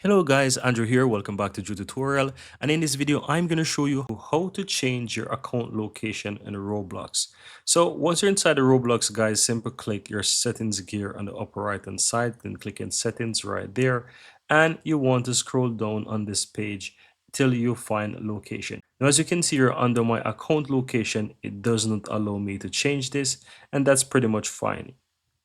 Hello guys, Andrew here. Welcome back to Drew Tutorial. And in this video, I'm going to show you how to change your account location in Roblox. So once you're inside the Roblox, guys, simply click your settings gear on the upper right hand side, then click in settings right there. And you want to scroll down on this page till you find location. Now, as you can see here under my account location, it does not allow me to change this, and that's pretty much fine.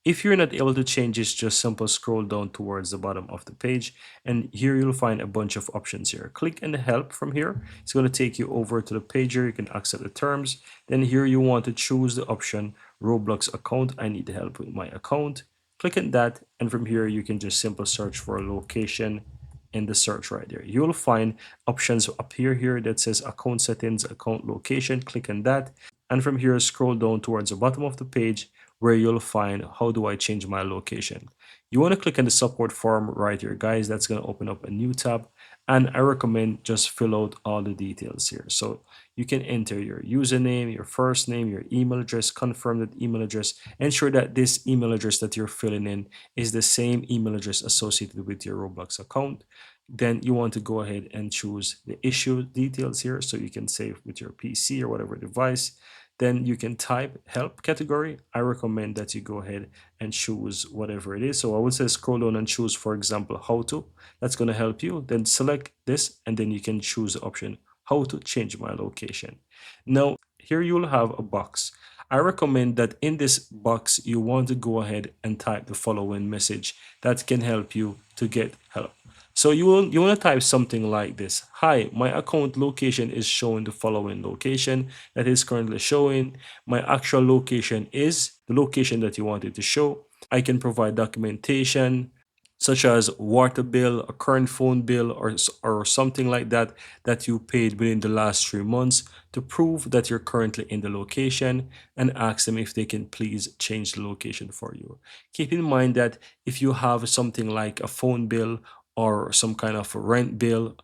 If you're not able to change this, just simply scroll down towards the bottom of the page, and here you'll find a bunch of options here. Click in the help from here. It's going to take you over to the page here. You can accept the terms. Then here you want to choose the option Roblox account. I need help with my account. Click on that, and from here you can just simply search for a location in the search right there. You'll find options appear here that says account settings, account location. Click on that, and from here scroll down towards the bottom of the page where you'll find how do I change my location. You want to click on the support form right here, guys. That's going to open up a new tab, and I recommend just fill out all the details here. So you can enter your username, your first name, your email address, confirm that email address, ensure that this email address that you're filling in is the same email address associated with your Roblox account. Then you want to go ahead and choose the issue details here, so you can save with your PC or whatever device. Then you can type help category. I recommend that you go ahead and choose whatever it is. So I would say scroll down and choose, for example, how to. That's going to help you. Then select this, and then you can choose the option how to change my location. Now here you'll have a box. I recommend that in this box you want to go ahead and type the following message that can help you to get help. So you want to type something like this. Hi, my account location is showing the following location that is currently showing. My actual location is the location that you wanted to show. I can provide documentation such as water bill, a current phone bill, or something like that that you paid within the last 3 months to prove that you're currently in the location, and ask them if they can please change the location for you. Keep in mind that if you have something like a phone bill or some kind of a rent bill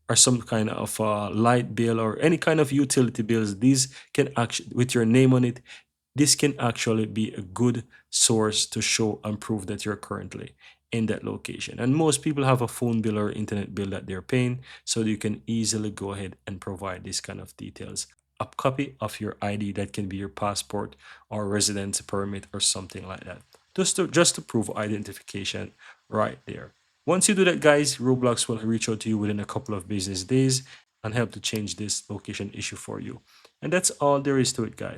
or some kind of a light bill or any kind of utility bills, these can actually, with your name on it, this can actually be a good source to show and prove that you're currently in that location. And most people have a phone bill or internet bill that they're paying, so you can easily go ahead and provide this kind of details. A copy of your ID, that can be your passport or residence permit or something like that. Just to prove identification right there. Once you do that, guys, Roblox will reach out to you within a couple of business days and help to change this location issue for you. And that's all there is to it, guys.